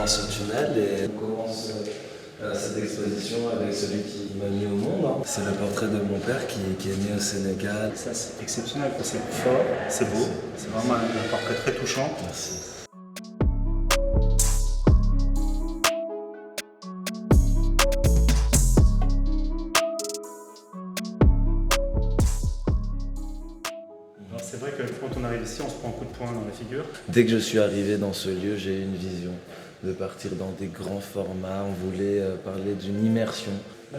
ce tunnel et on commence cette exposition avec celui qui m'a mis au monde. C'est le portrait de mon père qui est né au Sénégal. Ça, c'est exceptionnel, c'est fort, c'est beau, c'est vraiment un portrait très touchant. Merci. C'est vrai que quand on arrive ici, on se prend un coup de poing dans la figure. Dès que je suis arrivé dans ce lieu, j'ai eu une vision de partir dans des grands formats. On voulait parler d'une immersion.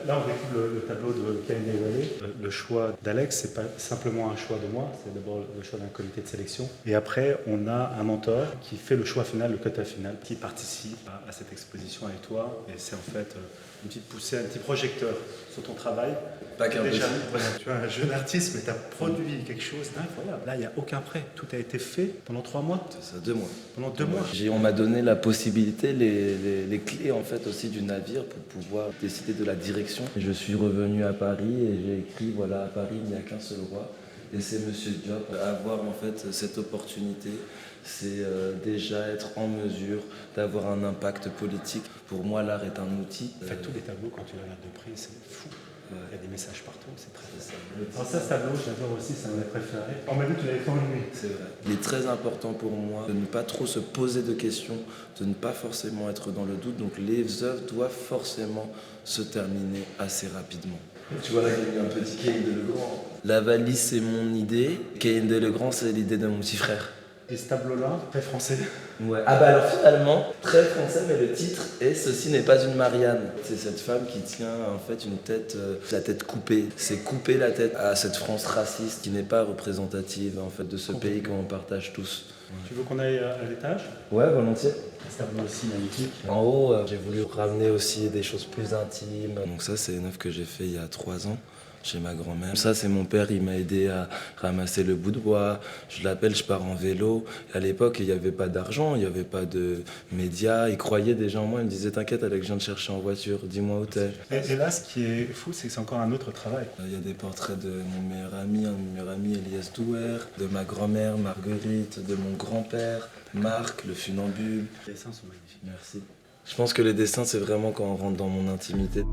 Là, on découvre le tableau de Caïn et Wallé. Le choix d'Alex, c'est pas simplement un choix de moi, c'est d'abord le choix d'un comité de sélection. Et après, on a un mentor qui fait le choix final, le quota final, qui participe à cette exposition avec toi. Et c'est en fait une petite poussée, un petit projecteur sur ton travail. Pas qu'un Déjà, petit. voilà, tu es un jeune artiste, mais tu as produit quelque chose d'incroyable. Là, il n'y a aucun prêt. Tout a été fait pendant 3 mois. C'est ça, 2 mois. Pendant 2 mois. On m'a donné la possibilité, les clés en fait aussi du navire pour pouvoir décider de la direction. Je suis revenu à Paris et j'ai écrit voilà, à Paris il n'y a qu'un seul roi et c'est Monsieur Diop. Avoir en fait cette opportunité, c'est déjà être en mesure d'avoir un impact politique. Pour moi, l'art est un outil. En fait, tous les tableaux, quand tu les regardes de près, c'est fou. Il y a des messages partout, c'est très ça. Alors ça, ce tableau, j'adore aussi, c'est un de mes préférés. On m'a dit que tu l'avais fait en nuit. C'est vrai. Il est très important pour moi de ne pas trop se poser de questions, de ne pas forcément être dans le doute. Donc les œuvres doivent forcément se terminer assez rapidement. Tu vois là, il y a eu un petit Caïn de Legrand. La valise, c'est mon idée. Caïn de Legrand, c'est l'idée de mon petit frère. Et ce tableau-là, très français. Ouais. Ah bah alors finalement, très français, mais le titre est Ceci n'est pas une Marianne. C'est cette femme qui tient en fait une tête, la tête coupée. C'est couper la tête à cette France raciste qui n'est pas représentative en fait de ce pays qu'on partage tous. Tu veux qu'on aille à l'étage? Ouais, volontiers. Ce tableau aussi magnifique. En haut, j'ai voulu ramener aussi des choses plus intimes. Donc ça, c'est une œuvre que j'ai fait il y a 3 ans. Chez ma grand-mère. Ça, c'est mon père, il m'a aidé à ramasser le bout de bois. Je l'appelle, je pars en vélo. Et à l'époque, il n'y avait pas d'argent, il n'y avait pas de médias. Il croyait déjà en moi, il me disait « T'inquiète, Alex, je viens de chercher en voiture, dis-moi où t'es. » Et là, ce qui est fou, c'est que c'est encore un autre travail. Il y a des portraits de mon meilleur ami, Elias Douer, de ma grand-mère, Marguerite, de mon grand-père, Marc, le funambule. Les dessins sont magnifiques. Merci. Je pense que les dessins, c'est vraiment quand on rentre dans mon intimité.